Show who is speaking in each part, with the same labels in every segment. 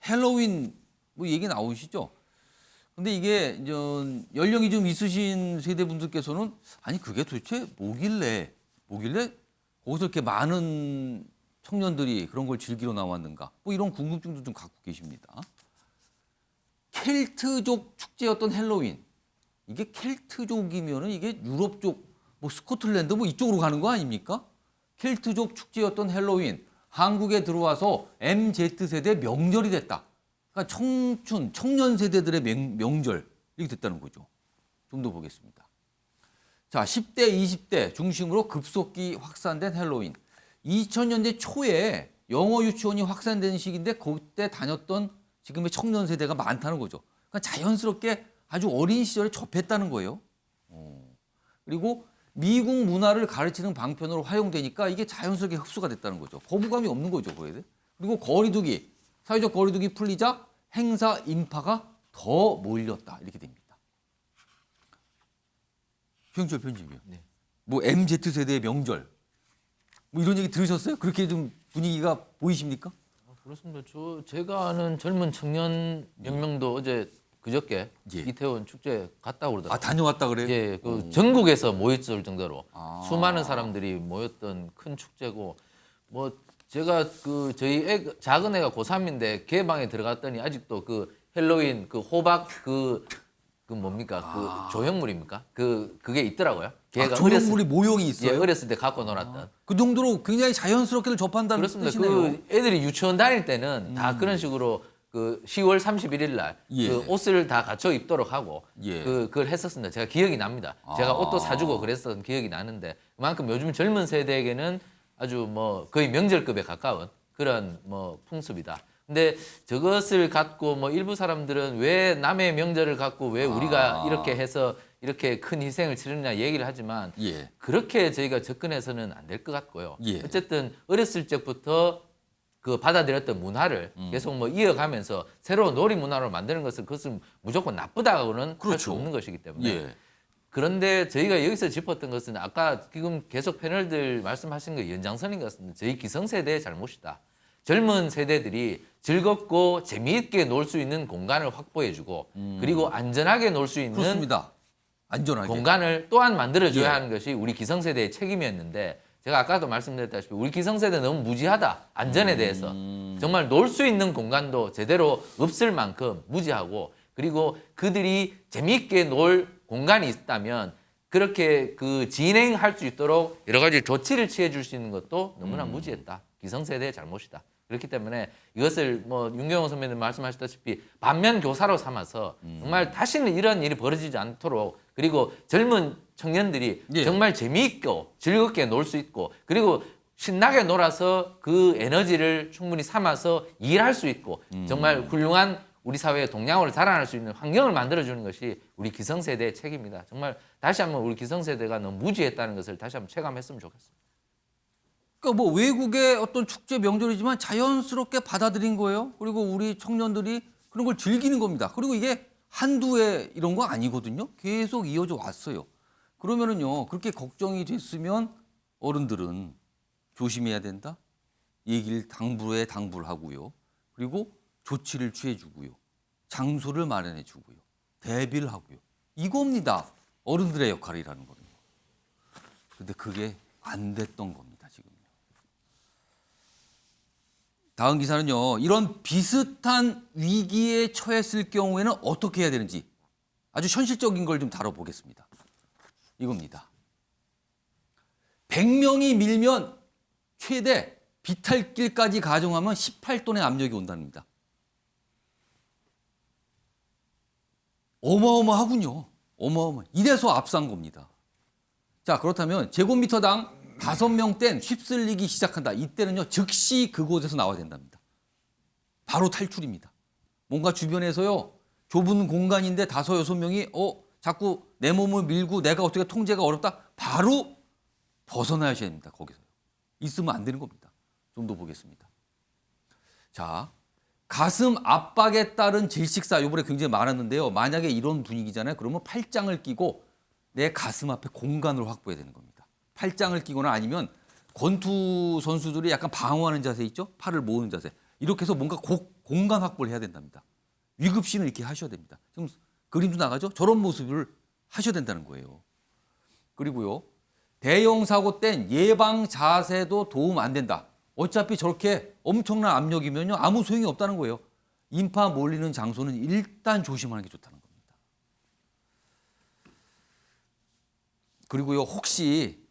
Speaker 1: 헬로윈 뭐 얘기 나오시죠? 근데 이게 연령이 좀 있으신 세대 분들께서는 아니 그게 도대체 뭐길래 거기서 이렇게 많은 청년들이 그런 걸 즐기러 나왔는가? 뭐 이런 궁금증도 좀 갖고 계십니다. 켈트족 축제였던 헬로윈. 이게 켈트족이면은 이게 유럽 쪽, 뭐 스코틀랜드 뭐 이쪽으로 가는 거 아닙니까? 켈트족 축제였던 헬로윈. 한국에 들어와서 MZ세대 명절이 됐다. 그러니까 청년 세대들의 명절 이렇게 됐다는 거죠. 좀 더 보겠습니다. 자, 10대, 20대 중심으로 급속히 확산된 헬로윈. 2000년대 초에 영어 유치원이 확산되는 시기인데 그때 다녔던 지금의 청년 세대가 많다는 거죠. 그러니까 자연스럽게 아주 어린 시절에 접했다는 거예요. 그리고 미국 문화를 가르치는 방편으로 활용되니까 이게 자연스럽게 흡수가 됐다는 거죠. 거부감이 없는 거죠. 거기에. 그리고 거리두기, 사회적 거리두기 풀리자 행사 인파가 더 몰렸다. 이렇게 됩니다. 최영철 편집이요.
Speaker 2: 네.
Speaker 1: 뭐 MZ세대의 명절 뭐 이런 얘기 들으셨어요? 그렇게 좀 분위기가 보이십니까?
Speaker 2: 그렇습니다. 제가 아는 젊은 청년 몇 명도 어제 그저께
Speaker 1: 예.
Speaker 2: 이태원 축제 갔다 오더라고요.
Speaker 1: 아 다녀왔다 그래요?
Speaker 2: 예, 그 전국에서 모였을 정도로
Speaker 1: 아.
Speaker 2: 수많은 사람들이 모였던 큰 축제고 뭐 제가 그 저희 작은 애가 고3인데 개방에 들어갔더니 아직도 그 헬로윈 그 호박 그 뭡니까 그 조형물입니까? 그게 있더라고요. 걔가
Speaker 1: 조형물이 모형이
Speaker 2: 예,
Speaker 1: 있어요?
Speaker 2: 어렸을 때 갖고 놀았던.
Speaker 1: 그 정도로 굉장히 자연스럽게를 접한다는
Speaker 2: 그렇습니다.
Speaker 1: 뜻이네요.
Speaker 2: 그 애들이 유치원 다닐 때는 다 그런 식으로 그 10월 31일 날
Speaker 1: 예.
Speaker 2: 그 옷을 다 갖춰 입도록 하고
Speaker 1: 예.
Speaker 2: 그걸 했었습니다. 제가 기억이 납니다. 제가 옷도 사주고 그랬었던 기억이 나는데 그만큼 요즘 젊은 세대에게는 아주 뭐 거의 명절급에 가까운 그런 뭐 풍습이다. 근데 저것을 갖고 뭐 일부 사람들은 왜 남의 명절을 갖고 왜 우리가 이렇게 해서 이렇게 큰 희생을 치르느냐 얘기를 하지만
Speaker 1: 예.
Speaker 2: 그렇게 저희가 접근해서는 안 될 것 같고요.
Speaker 1: 예.
Speaker 2: 어쨌든 어렸을 적부터 그 받아들였던 문화를 계속 뭐 이어가면서 새로운 놀이 문화로 만드는 것은 그것은 무조건 나쁘다고는 할 수
Speaker 1: 그렇죠.
Speaker 2: 없는 것이기 때문에
Speaker 1: 예.
Speaker 2: 그런데 저희가 여기서 짚었던 것은 아까 지금 계속 패널들 말씀하신 거 연장선인 것 같습니다. 저희 기성세대의 잘못이다. 젊은 세대들이 즐겁고 재미있게 놀 수 있는 공간을 확보해주고 그리고 안전하게 놀 수 있는
Speaker 1: 그렇습니다. 안전하게.
Speaker 2: 공간을 또한 만들어줘야
Speaker 1: 예.
Speaker 2: 하는 것이 우리 기성세대의 책임이었는데 제가 아까도 말씀드렸다시피 우리 기성세대 너무 무지하다. 안전에 대해서. 정말 놀 수 있는 공간도 제대로 없을 만큼 무지하고 그리고 그들이 재미있게 놀 공간이 있다면 그렇게 그 진행할 수 있도록 여러 가지 조치를 취해 줄 수 있는 것도 너무나 무지했다. 기성세대의 잘못이다. 그렇기 때문에 이것을 뭐 윤경호 선배님 말씀하셨다시피 반면 교사로 삼아서 정말 다시는 이런 일이 벌어지지 않도록 그리고 젊은 청년들이
Speaker 1: 예.
Speaker 2: 정말 재미있고 즐겁게 놀 수 있고 그리고 신나게 놀아서 그 에너지를 충분히 삼아서 일할 수 있고 정말 훌륭한 우리 사회의 동량으로 자라날 수 있는 환경을 만들어주는 것이 우리 기성세대의 책임이다. 정말 다시 한번 우리 기성세대가 너무 무지했다는 것을 다시 한번 체감했으면 좋겠습니다.
Speaker 1: 그러니까 뭐 외국의 어떤 축제 명절이지만 자연스럽게 받아들인 거예요. 그리고 우리 청년들이 그런 걸 즐기는 겁니다. 그리고 이게 한두 해 이런 거 아니거든요. 계속 이어져 왔어요. 그러면은요, 그렇게 걱정이 됐으면 어른들은 조심해야 된다. 얘기를 당부를 하고요. 그리고 조치를 취해주고요. 장소를 마련해주고요. 대비를 하고요. 이겁니다. 어른들의 역할이라는 거는요. 근데 그게 안 됐던 겁니다, 지금요. 다음 기사는요. 이런 비슷한 위기에 처했을 경우에는 어떻게 해야 되는지 아주 현실적인 걸 좀 다뤄보겠습니다. 이겁니다. 100명이 밀면 최대 비탈길까지 가정하면 18톤의 압력이 온답니다. 어마어마하군요. 이래서 앞선 겁니다. 자, 그렇다면 제곱미터당 5명대는 휩쓸리기 시작한다. 이때는요, 즉시 그곳에서 나와야 된답니다. 바로 탈출입니다. 뭔가 주변에서요, 좁은 공간인데 5, 6명이 자꾸 내 몸을 밀고 내가 어떻게 통제가 어렵다. 바로 벗어나야 됩니다. 거기서. 있으면 안 되는 겁니다. 좀 더 보겠습니다. 자, 가슴 압박에 따른 질식사 이번에 굉장히 많았는데요. 만약에 이런 분위기잖아요. 그러면 팔짱을 끼고 내 가슴 앞에 공간을 확보해야 되는 겁니다. 팔짱을 끼거나 아니면 권투 선수들이 약간 방어하는 자세 있죠? 팔을 모으는 자세. 이렇게 해서 뭔가 공간 확보를 해야 된답니다. 위급시는 이렇게 하셔야 됩니다. 지금 그림도 나가죠? 저런 모습을 하셔야 된다는 거예요. 그리고요. 대형 사고 땐 예방 자세도 도움 안 된다. 어차피 저렇게 엄청난 압력이면요. 아무 소용이 없다는 거예요. 인파 몰리는 장소는 일단 조심하는 게 좋다는 겁니다. 그리고요. 혹시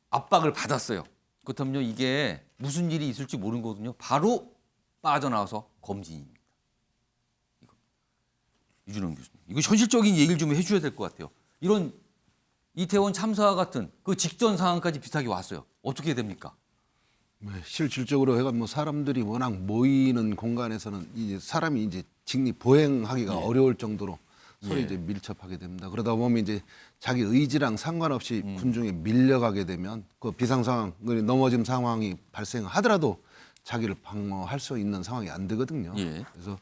Speaker 1: 압박을 받았어요. 그렇다면요. 이게 무슨 일이 있을지 모르는 거거든요. 바로 빠져나와서 검진입니다. 이거. 유준영 교수님. 이거 현실적인 얘기를 좀 해줘야 될 것 같아요. 이런 이태원 참사와 같은 그 직전 상황까지 비슷하게 왔어요. 어떻게 됩니까?
Speaker 3: 실질적으로 해가 뭐 사람들이 워낙 모이는 공간에서는 이제 사람이 이제 직립 보행하기가 어려울 정도로 서로 이제 밀접하게 됩니다. 그러다 보면 이제 자기 의지랑 상관없이 군중에 밀려가게 되면 그 비상 상황, 넘어짐 상황이 발생하더라도 자기를 방어할 수 있는 상황이 안 되거든요.
Speaker 1: 예.
Speaker 3: 그래서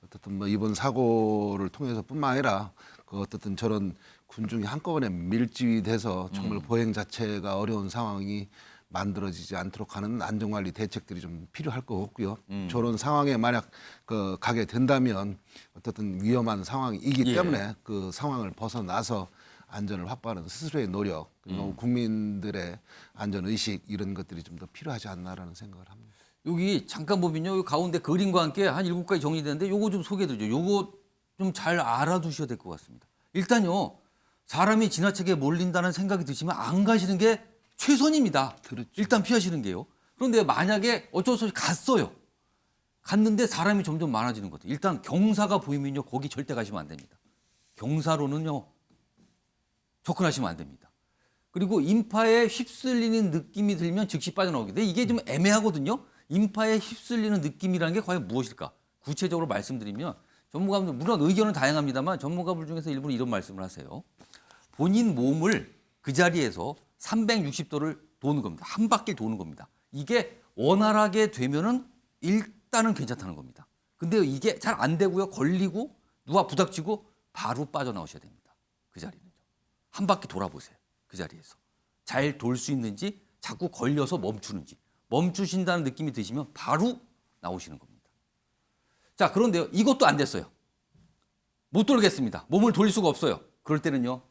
Speaker 3: 어떻든 뭐 이번 사고를 통해서뿐만 아니라 그 어떻든 저런 군중이 한꺼번에 밀집이 돼서 정말 보행 자체가 어려운 상황이 만들어지지 않도록 하는 안전관리 대책들이 좀 필요할 것 같고요. 저런 상황에 만약 그 가게 된다면 어떻든 위험한 상황이기 때문에 그 상황을 벗어나서 안전을 확보하는 스스로의 노력 그리고 국민들의 안전 의식 이런 것들이 좀 더 필요하지 않나라는 생각을 합니다.
Speaker 1: 여기 잠깐 보면요. 가운데 그림과 함께 한 7가지 정리되는데 요거 좀 소개해드리죠. 요거 좀 잘 알아두셔야 될 것 같습니다. 일단요. 사람이 지나치게 몰린다는 생각이 드시면 안 가시는 게 최선입니다.
Speaker 3: 그렇죠.
Speaker 1: 일단 피하시는 게요. 그런데 만약에 어쩔 수 없이 갔어요. 갔는데 사람이 점점 많아지는 것도. 일단 경사가 보이면요. 거기 절대 가시면 안 됩니다. 경사로는요. 접근하시면 안 됩니다. 그리고 인파에 휩쓸리는 느낌이 들면 즉시 빠져나오게 돼. 이게 좀 애매하거든요. 인파에 휩쓸리는 느낌이라는 게 과연 무엇일까? 구체적으로 말씀드리면 전문가분들 물론 의견은 다양합니다만 전문가분 중에서 일부는 이런 말씀을 하세요. 본인 몸을 그 자리에서 360도를 도는 겁니다. 한 바퀴 도는 겁니다. 이게 원활하게 되면은 일단은 괜찮다는 겁니다. 근데 이게 잘 안 되고요. 걸리고 누가 부닥치고 바로 빠져나오셔야 됩니다. 그 자리는요. 한 바퀴 돌아보세요. 그 자리에서. 잘 돌 수 있는지 자꾸 걸려서 멈추는지. 멈추신다는 느낌이 드시면 바로 나오시는 겁니다. 자, 그런데요. 이것도 안 됐어요. 못 돌겠습니다. 몸을 돌릴 수가 없어요. 그럴 때는요.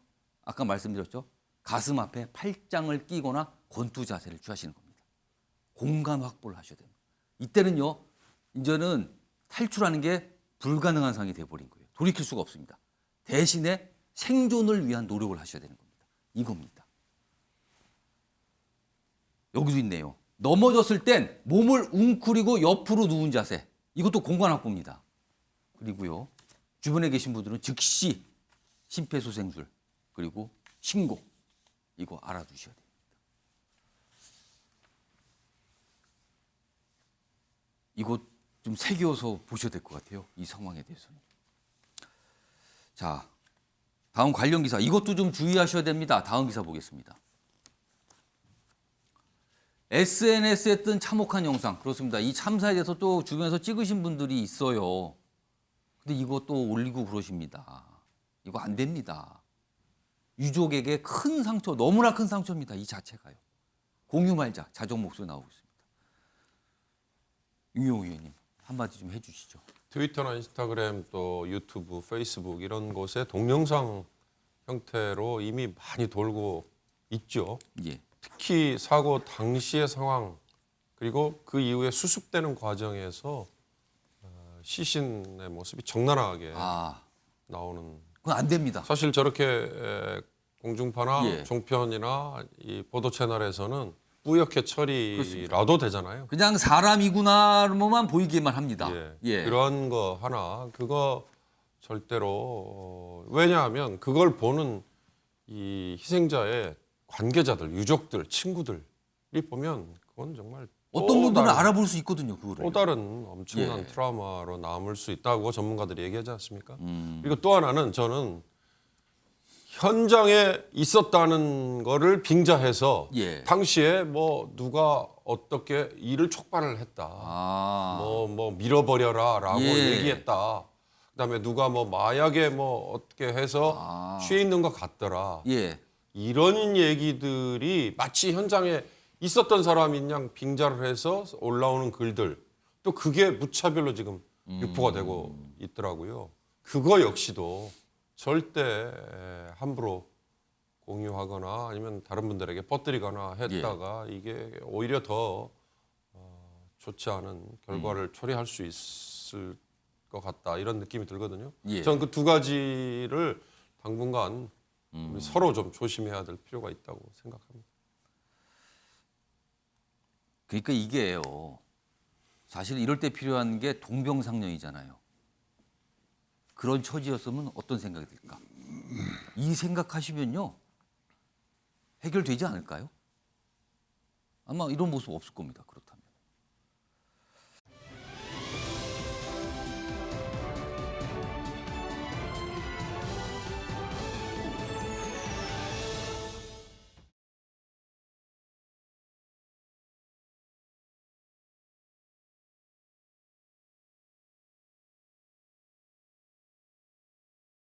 Speaker 1: 아까 말씀드렸죠. 가슴 앞에 팔짱을 끼거나 권투 자세를 취하시는 겁니다. 공간 확보를 하셔야 됩니다. 이때는요. 이제는 탈출하는 게 불가능한 상황이 돼버린 거예요. 돌이킬 수가 없습니다. 대신에 생존을 위한 노력을 하셔야 되는 겁니다. 이겁니다. 여기도 있네요. 넘어졌을 땐 몸을 웅크리고 옆으로 누운 자세. 이것도 공간 확보입니다. 그리고요. 주변에 계신 분들은 즉시 심폐소생술 그리고 신고 이거 알아두셔야 됩니다. 이거 좀 새겨서 보셔야 될 것 같아요. 이 상황에 대해서는. 자, 다음 관련 기사. 이것도 좀 주의하셔야 됩니다. 다음 기사 보겠습니다. SNS에 뜬 참혹한 영상. 그렇습니다. 이 참사에 대해서 또 주변에서 찍으신 분들이 있어요. 근데 이것도 올리고 그러십니다. 이거 안 됩니다. 유족에게 큰 상처, 너무나 큰 상처입니다. 이 자체가요. 공유 말자, 자정 목소리 나오고 있습니다. 윤용호 의원님, 한마디 좀 해주시죠.
Speaker 4: 트위터나 인스타그램 또 유튜브, 페이스북 이런 곳에 동영상 형태로 이미 많이 돌고 있죠.
Speaker 1: 예.
Speaker 4: 특히 사고 당시의 상황 그리고 그 이후에 수습되는 과정에서 시신의 모습이 적나라하게 나오는.
Speaker 1: 그건 안 됩니다.
Speaker 4: 사실 저렇게 공중파나
Speaker 1: 예.
Speaker 4: 종편이나 이 보도 채널에서는 뿌옇게 처리라도 되잖아요.
Speaker 1: 그냥 사람이구나로만 보이기만 합니다.
Speaker 4: 예. 그런 거 하나 그거 절대로 왜냐하면 그걸 보는 이 희생자의 관계자들, 유족들, 친구들이 보면 그건 정말
Speaker 1: 어떤 분들은 알아볼 수 있거든요. 그거를.
Speaker 4: 또 다른 엄청난
Speaker 1: 예.
Speaker 4: 트라우마로 남을 수 있다고 전문가들이 얘기하지 않습니까? 그리고 또 하나는 저는 현장에 있었다는 거를 빙자해서
Speaker 1: 예.
Speaker 4: 당시에 뭐 누가 어떻게 일을 촉발을 했다. 뭐 밀어버려라라고
Speaker 1: 예.
Speaker 4: 얘기했다. 그다음에 누가 뭐 마약에 뭐 어떻게 해서 취해 있는 것 같더라.
Speaker 1: 예.
Speaker 4: 이런 얘기들이 마치 현장에 있었던 사람인 양 빙자를 해서 올라오는 글들 또 그게 무차별로 지금 유포가 되고 있더라고요. 그거 역시도 절대 함부로 공유하거나 아니면 다른 분들에게 퍼뜨리거나 했다가 이게 오히려 더 좋지 않은 결과를 초래할 수 있을 것 같다 이런 느낌이 들거든요.
Speaker 1: 예.
Speaker 4: 저는 그 두 가지를 당분간 우리 서로 좀 조심해야 될 필요가 있다고 생각합니다.
Speaker 1: 그러니까 이게요. 사실 이럴 때 필요한 게 동병상련이잖아요. 그런 처지였으면 어떤 생각이 들까? 이 생각하시면요. 해결되지 않을까요? 아마 이런 모습 없을 겁니다. 그렇다.